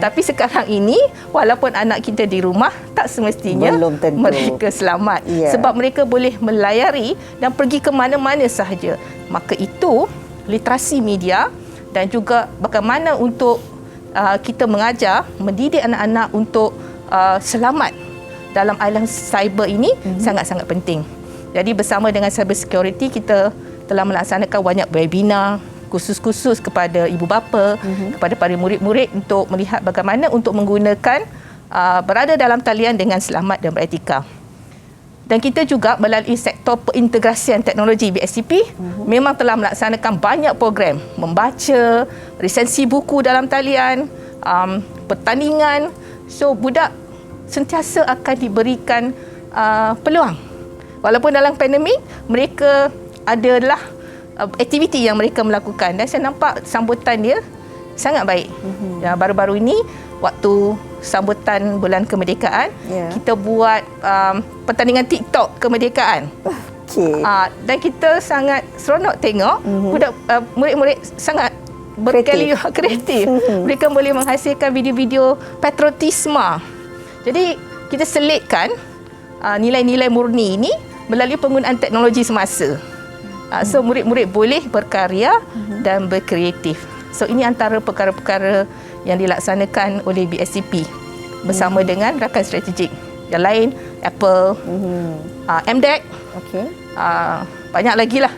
Speaker 4: Tapi sekarang ini, walaupun anak kita di rumah, tak semestinya mereka selamat. Sebab mereka boleh melayari dan pergi ke mana-mana sahaja. Maka itu literasi media dan juga bagaimana untuk kita mengajar, mendidik anak-anak untuk selamat dalam alam cyber ini sangat-sangat penting. Jadi bersama dengan cyber security, kita telah melaksanakan banyak webinar khusus-khusus kepada ibu bapa, kepada para murid-murid untuk melihat bagaimana untuk menggunakan berada dalam talian dengan selamat dan beretika. Dan kita juga melalui sektor perintegrasian teknologi BSCP memang telah melaksanakan banyak program membaca, resensi buku dalam talian, pertandingan. So budak sentiasa akan diberikan peluang. Walaupun dalam pandemik, mereka adalah aktiviti yang mereka melakukan dan saya nampak sambutan dia sangat baik. Baru-baru ini, waktu sambutan bulan kemerdekaan, kita buat pertandingan TikTok kemerdekaan. Dan kita sangat seronok tengok budak murid-murid sangat kreatif. Mereka boleh menghasilkan video-video patriotisme. Jadi kita selitkan nilai-nilai murni ini melalui penggunaan teknologi semasa. So murid-murid boleh berkarya dan berkreatif. So ini antara perkara-perkara yang dilaksanakan oleh BSCP bersama dengan rakan strategik yang lain, Apple, MDEC, banyak lagi lah.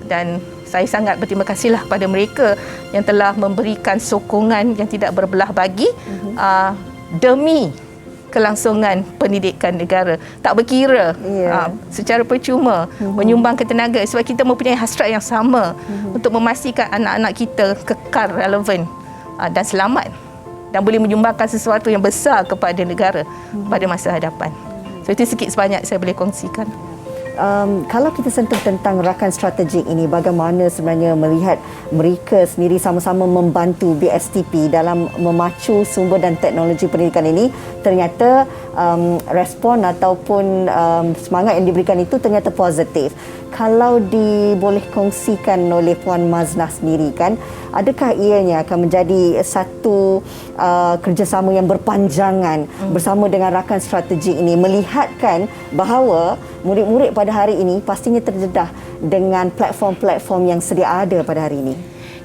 Speaker 4: Dan saya sangat berterima kasihlah kepada mereka yang telah memberikan sokongan yang tidak berbelah bagi demi kelangsungan pendidikan negara. Tak berkira secara percuma menyumbangkan tenaga sebab kita mempunyai hasrat yang sama untuk memastikan anak-anak kita kekal relevan dan selamat dan boleh menyumbangkan sesuatu yang besar kepada negara pada masa hadapan. So itu sikit sebanyak saya boleh kongsikan.
Speaker 2: Kalau kita sentuh tentang rakan strategik ini, bagaimana sebenarnya melihat mereka sendiri sama-sama membantu BSTP dalam memacu sumber dan teknologi pendidikan ini, ternyata respon ataupun semangat yang diberikan itu ternyata positif. Kalau diboleh kongsikan oleh Puan Maznah sendiri kan, adakah ianya akan menjadi satu kerjasama yang berpanjangan bersama dengan rakan strategik ini, melihatkan bahawa murid-murid pada hari ini pastinya terdedah dengan platform-platform yang sedia ada pada hari ini?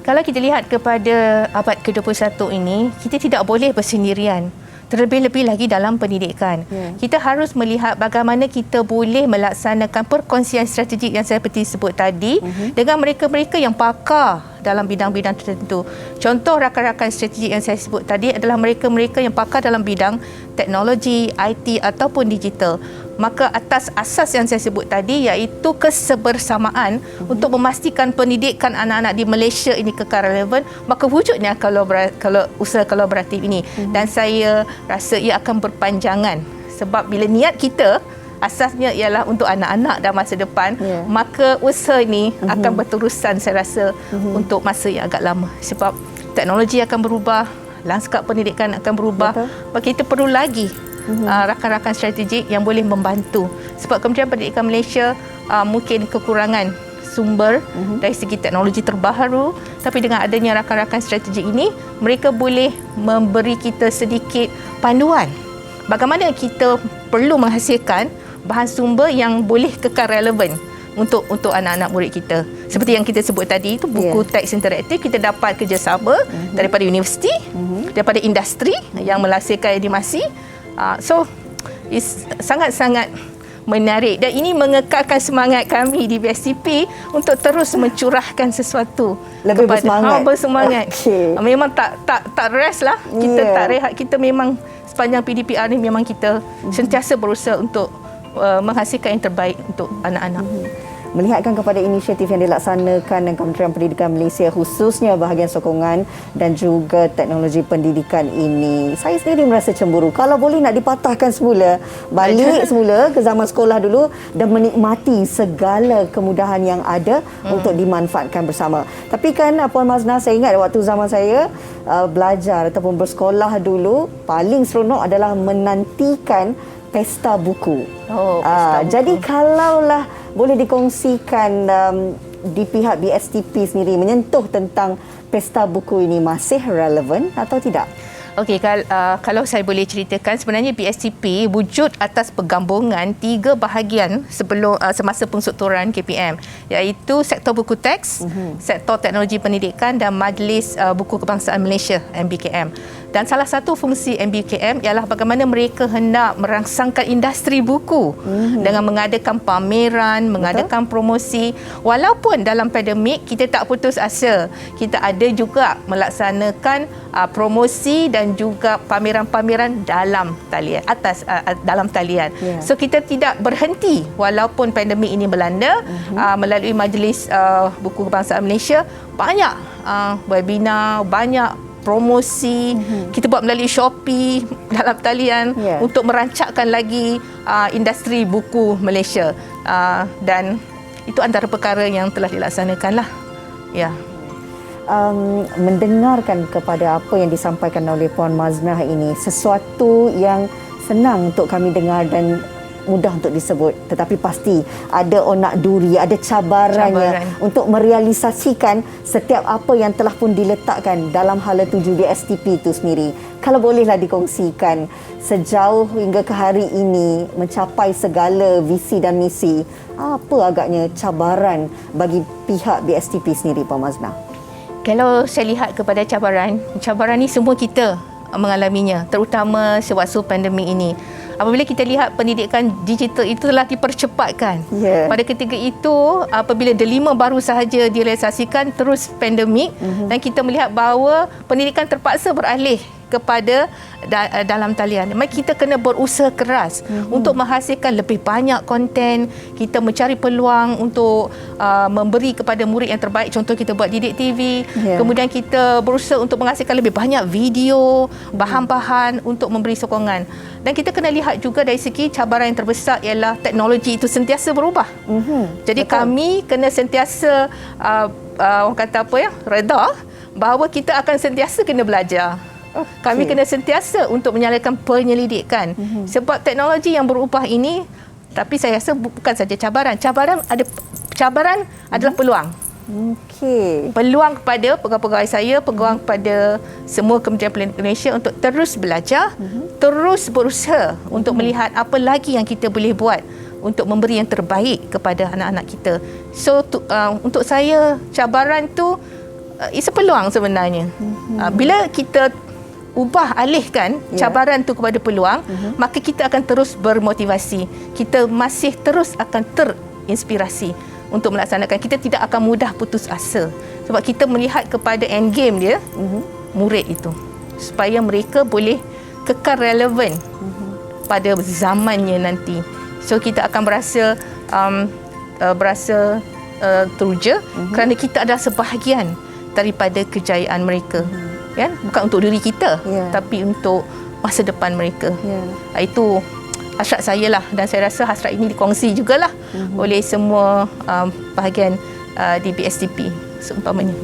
Speaker 4: Kalau kita lihat kepada abad ke-21 ini, kita tidak boleh bersendirian. Terlebih-lebih lagi dalam pendidikan. Kita harus melihat bagaimana kita boleh melaksanakan perkongsian strategik yang saya seperti sebut tadi dengan mereka-mereka yang pakar dalam bidang-bidang tertentu. Contoh rakan-rakan strategik yang saya sebut tadi adalah mereka-mereka yang pakar dalam bidang teknologi, IT ataupun digital. Maka atas asas yang saya sebut tadi, iaitu kesebersamaan untuk memastikan pendidikan anak-anak di Malaysia ini kekal relevan, maka wujudnya usaha kolaboratif ini. Dan saya rasa ia akan berpanjangan, sebab bila niat kita asasnya ialah untuk anak-anak dan masa depan, maka usaha ini akan berterusan saya rasa untuk masa yang agak lama, sebab teknologi akan berubah, lanskap pendidikan akan berubah. Maka kita perlu lagi rakan-rakan strategik yang boleh membantu, sebab Kementerian Pendidikan Malaysia mungkin kekurangan sumber dari segi teknologi terbaru, tapi dengan adanya rakan-rakan strategik ini, mereka boleh memberi kita sedikit panduan bagaimana kita perlu menghasilkan bahan sumber yang boleh kekal relevan untuk anak-anak murid kita. Seperti yang kita sebut tadi, itu buku teks interaktif kita dapat kerjasama daripada universiti, daripada industri yang menghasilkan animasi. So sangat-sangat menarik, dan ini mengekalkan semangat kami di BSTP untuk terus mencurahkan sesuatu
Speaker 2: lebih
Speaker 4: kepada
Speaker 2: bersemangat.
Speaker 4: Memang tak rest lah, kita tak rehat. Kita memang sepanjang PDPR ni memang kita sentiasa berusaha untuk menghasilkan yang terbaik untuk anak-anak.
Speaker 2: Melihatkan kepada inisiatif yang dilaksanakan dengan Kementerian Pendidikan Malaysia, khususnya bahagian sokongan dan juga teknologi pendidikan ini, saya sendiri merasa cemburu. Kalau boleh nak dipatahkan semula, balik semula ke zaman sekolah dulu dan menikmati segala kemudahan yang ada untuk dimanfaatkan bersama. Tapi kan Puan Maznah, saya ingat waktu zaman saya belajar ataupun bersekolah dulu, paling seronok adalah menantikan pesta buku. Jadi kalaulah boleh dikongsikan di pihak BSTP sendiri menyentuh tentang pesta buku ini, masih relevan atau tidak?
Speaker 4: Okey, kalau saya boleh ceritakan, sebenarnya BSTP wujud atas penggabungan 3 bahagian semasa penstrukturan KPM, iaitu sektor buku teks, sektor teknologi pendidikan dan Majlis Buku Kebangsaan Malaysia MBKM. Dan salah satu fungsi MBKM ialah bagaimana mereka hendak merangsangkan industri buku dengan mengadakan pameran, mengadakan promosi. Walaupun dalam pandemik, kita tak putus asa. Kita ada juga melaksanakan promosi dan juga pameran-pameran dalam talian, dalam talian. So kita tidak berhenti walaupun pandemik ini melanda. Melalui Majlis Buku Kebangsaan Malaysia, banyak webinar, banyak promosi kita buat melalui Shopee dalam talian untuk merancakkan lagi industri buku Malaysia, dan itu antara perkara yang telah dilaksanakan lah.
Speaker 2: Mendengarkan kepada apa yang disampaikan oleh Puan Maznah ini, sesuatu yang senang untuk kami dengar dan mudah untuk disebut, tetapi pasti ada onak duri, ada cabarannya untuk merealisasikan setiap apa yang telah pun diletakkan dalam hala tuju BSTP itu sendiri. Kalau bolehlah dikongsikan sejauh hingga ke hari ini mencapai segala visi dan misi, apa agaknya cabaran bagi pihak BSTP sendiri, Puan Maznah?
Speaker 4: Kalau saya lihat kepada cabaran ni semua kita mengalaminya, terutama sewaktu pandemik ini. Apabila kita lihat pendidikan digital itu telah dipercepatkan. Pada ketika itu, apabila delima baru sahaja direalisasikan, terus pandemik, dan kita melihat bahawa pendidikan terpaksa beralih kepada dalam talian. Mari kita kena berusaha keras untuk menghasilkan lebih banyak konten. Kita mencari peluang untuk memberi kepada murid yang terbaik. Contoh kita buat Didik TV. Kemudian kita berusaha untuk menghasilkan lebih banyak video, bahan-bahan untuk memberi sokongan. Dan kita kena lihat juga dari segi cabaran yang terbesar ialah teknologi itu sentiasa berubah. Jadi kami kena sentiasa orang kata apa ya, reda bahawa kita akan sentiasa kena belajar. Kami kena sentiasa untuk menyalakan penyelidikan. Sebab teknologi yang berubah ini, tapi saya rasa bukan saja cabaran. Cabaran adalah peluang. Peluang kepada pegawai-pegawai saya, peluang kepada semua Kementerian Pendidikan Malaysia untuk terus belajar, terus berusaha untuk melihat apa lagi yang kita boleh buat untuk memberi yang terbaik kepada anak-anak kita. So untuk saya cabaran tu it's a peluang sebenarnya. Bila kita ubah alihkan cabaran tu kepada peluang, maka kita akan terus bermotivasi. Kita masih terus akan terinspirasi untuk melaksanakan. Kita tidak akan mudah putus asa sebab kita melihat kepada end game dia, murid itu, supaya mereka boleh kekal relevan pada zamannya nanti. So kita akan berasa teruja kerana kita adalah sebahagian daripada kejayaan mereka. Kan? Bukan untuk diri kita, tapi untuk masa depan mereka. Itu hasrat saya lah, dan saya rasa hasrat ini dikongsi jugalah oleh semua bahagian di BSTP seumpamanya.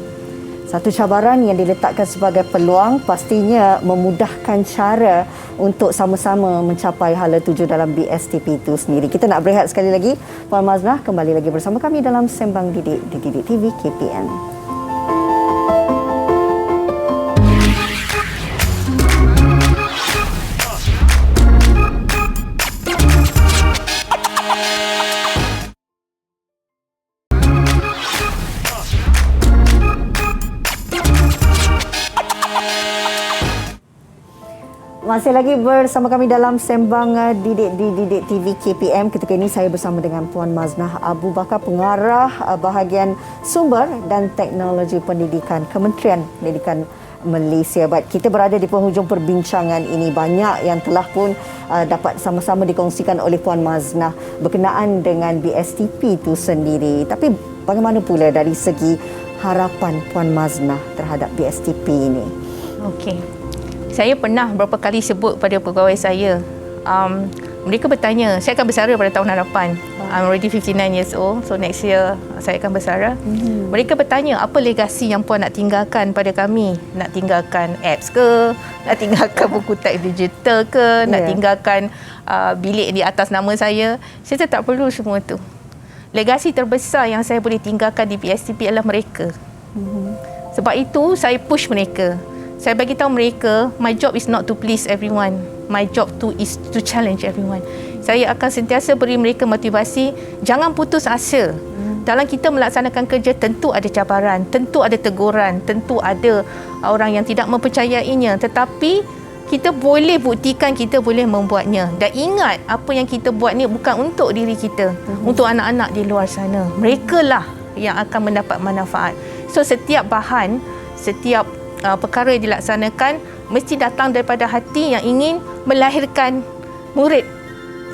Speaker 2: Satu cabaran yang diletakkan sebagai peluang pastinya memudahkan cara untuk sama-sama mencapai hala tuju dalam BSTP itu sendiri. Kita nak berehat sekali lagi. Puan Maznah kembali lagi bersama kami dalam Sembang Didik di Didik TV KPM. Masih lagi bersama kami dalam Sembang Didik di Didik TV KPM. Ketika ini saya bersama dengan Puan Maznah Abu Bakar, Pengarah Bahagian Sumber dan Teknologi Pendidikan Kementerian Pendidikan Malaysia. Baik, kita berada di penghujung perbincangan ini. Banyak yang telah pun dapat sama-sama dikongsikan oleh Puan Maznah berkenaan dengan BSTP itu sendiri. Tapi bagaimana pula dari segi harapan Puan Maznah terhadap BSTP ini?
Speaker 4: Okey. Saya pernah beberapa kali sebut pada pegawai saya, mereka bertanya, saya akan bersara pada tahun hadapan. I'm already 59 years old, so next year saya akan bersara. Mereka bertanya, apa legasi yang Puan nak tinggalkan pada kami? Nak tinggalkan apps ke? Nak tinggalkan buku teks digital ke? Nak tinggalkan bilik di atas nama saya? Saya tak perlu semua tu. Legasi terbesar yang saya boleh tinggalkan di BSTP adalah mereka. Sebab itu saya push mereka. Saya bagi tahu mereka, my job is not to please everyone. My job is to challenge everyone. Saya akan sentiasa beri mereka motivasi, jangan putus asa. Dalam kita melaksanakan kerja, tentu ada cabaran, tentu ada teguran, tentu ada orang yang tidak mempercayainya. Tetapi kita boleh buktikan, kita boleh membuatnya. Dan ingat, apa yang kita buat ni bukan untuk diri kita, untuk anak-anak di luar sana. Merekalah yang akan mendapat manfaat. So setiap bahan, setiap perkara yang dilaksanakan mesti datang daripada hati yang ingin melahirkan murid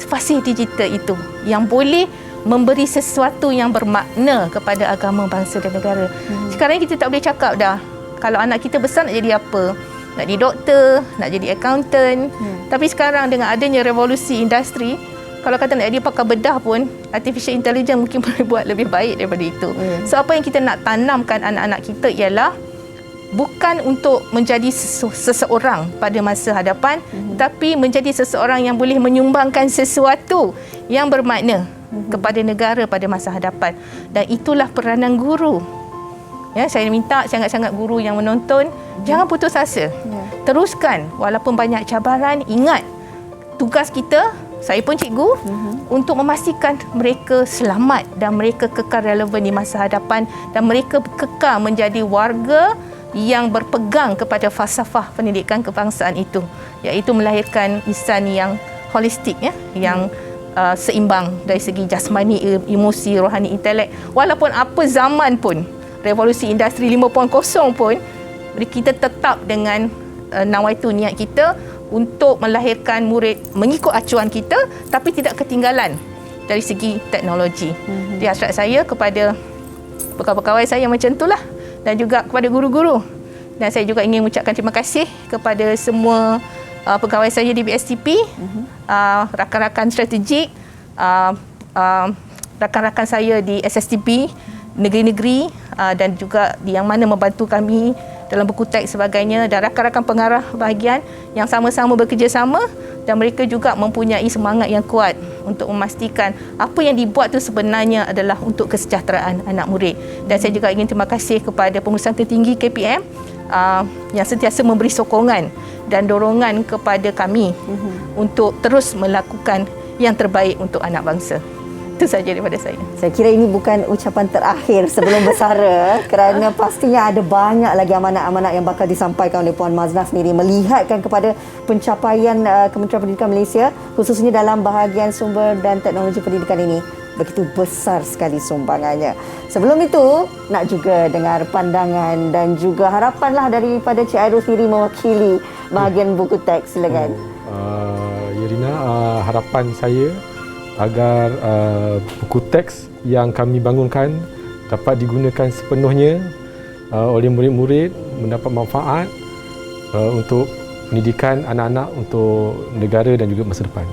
Speaker 4: fasih digital itu yang boleh memberi sesuatu yang bermakna kepada agama, bangsa dan negara. Sekarang kita tak boleh cakap dah kalau anak kita besar nak jadi apa, nak jadi doktor, nak jadi accountant. Tapi sekarang dengan adanya revolusi industri, kalau kata nak jadi pakar bedah pun, artificial intelligence mungkin boleh buat lebih baik daripada itu. So apa yang kita nak tanamkan anak-anak kita ialah bukan untuk menjadi seseorang pada masa hadapan, tapi menjadi seseorang yang boleh menyumbangkan sesuatu yang bermakna kepada negara pada masa hadapan. Dan itulah peranan guru. Ya, saya minta sangat-sangat guru yang menonton, jangan putus asa. Teruskan walaupun banyak cabaran. Ingat, tugas kita, saya pun cikgu, untuk memastikan mereka selamat dan mereka kekal relevan di masa hadapan dan mereka kekal menjadi warga yang berpegang kepada falsafah pendidikan kebangsaan itu, iaitu melahirkan insan yang holistik, yang seimbang dari segi jasmani, emosi, rohani, intelek. Walaupun apa zaman pun, revolusi industri 5.0 pun, kita tetap dengan nawaitu niat kita untuk melahirkan murid mengikut acuan kita tapi tidak ketinggalan dari segi teknologi. Di hasrat saya kepada pegawai-pegawai saya macam itulah, dan juga kepada guru-guru. Dan saya juga ingin mengucapkan terima kasih kepada semua pegawai saya di BSTP, rakan-rakan strategik, rakan-rakan saya di SSTP, negeri-negeri dan juga yang mana membantu kami dalam buku teks sebagainya, dan rakan-rakan pengarah bahagian yang sama-sama bekerjasama, dan mereka juga mempunyai semangat yang kuat untuk memastikan apa yang dibuat itu sebenarnya adalah untuk kesejahteraan anak murid. Dan saya juga ingin terima kasih kepada pengurusan tertinggi KPM yang sentiasa memberi sokongan dan dorongan kepada kami untuk terus melakukan yang terbaik untuk anak bangsa. Itu saja daripada saya.
Speaker 2: Saya kira ini bukan ucapan terakhir sebelum bersara kerana pastinya ada banyak lagi amanat-amanat yang bakal disampaikan oleh Puan Maznah sendiri melihatkan kepada pencapaian Kementerian Pendidikan Malaysia khususnya dalam bahagian sumber dan teknologi pendidikan ini. Begitu besar sekali sumbangannya. Sebelum itu, nak juga dengar pandangan dan juga harapanlah daripada Cik Hairul sendiri mewakili bahagian buku teks. Silakan.
Speaker 3: Rina, harapan saya agar buku teks yang kami bangunkan dapat digunakan sepenuhnya oleh murid-murid, mendapat manfaat untuk pendidikan anak-anak, untuk negara dan juga masa depan.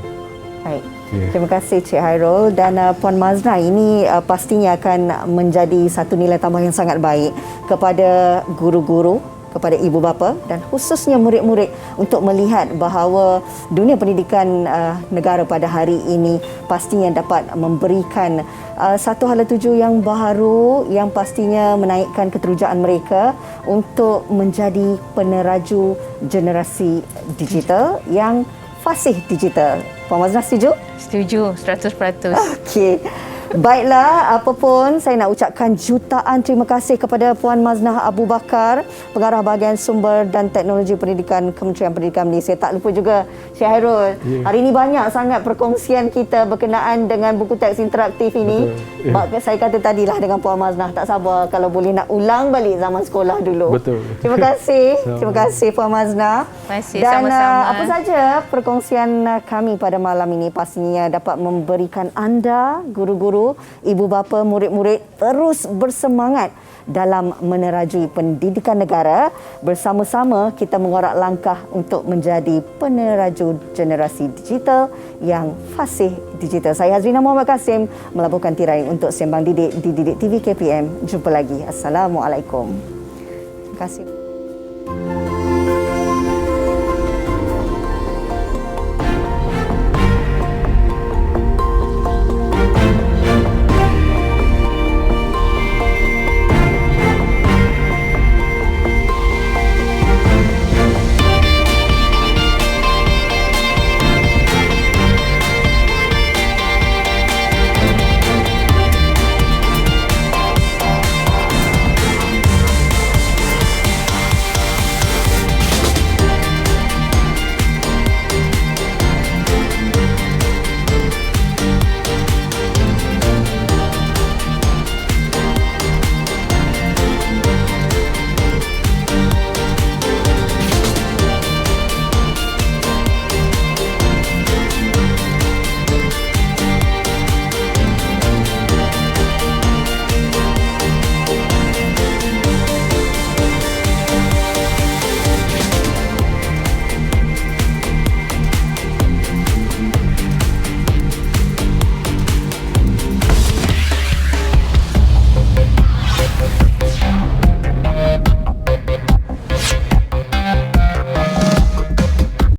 Speaker 2: Baik. Terima kasih Cik Hairul, dan Puan Maznah ini pastinya akan menjadi satu nilai tambah yang sangat baik kepada guru-guru, kepada ibu bapa dan khususnya murid-murid untuk melihat bahawa dunia pendidikan negara pada hari ini pastinya dapat memberikan satu hala tuju yang baharu yang pastinya menaikkan keterujaan mereka untuk menjadi peneraju generasi digital yang fasih digital. Puan Maznah setuju?
Speaker 4: Setuju, 100%.
Speaker 2: Okey. Baiklah, apapun saya nak ucapkan jutaan terima kasih kepada Puan Maznah Abu Bakar, Pengarah Bahagian Sumber dan Teknologi Pendidikan Kementerian Pendidikan Malaysia. Tak lupa juga Cik Hairul. Hari ini banyak sangat perkongsian kita berkenaan dengan buku teks interaktif ini. Saya kata tadilah dengan Puan Maznah, tak sabar kalau boleh nak ulang balik zaman sekolah dulu.
Speaker 3: Betul.
Speaker 2: Terima kasih. Terima kasih Puan Maznah.
Speaker 4: Terima kasih,
Speaker 2: dan
Speaker 4: sama-sama.
Speaker 2: apa saja perkongsian kami pada malam ini pastinya dapat memberikan anda, guru-guru, ibu bapa, murid-murid terus bersemangat dalam menerajui pendidikan negara. Bersama-sama kita mengorak langkah untuk menjadi peneraju generasi digital yang fasih digital. Saya Hazrina Muhammad Kasim melaporkan tirai untuk Sembang Didik di Didik TV KPM. Jumpa lagi. Assalamualaikum. Terima kasih.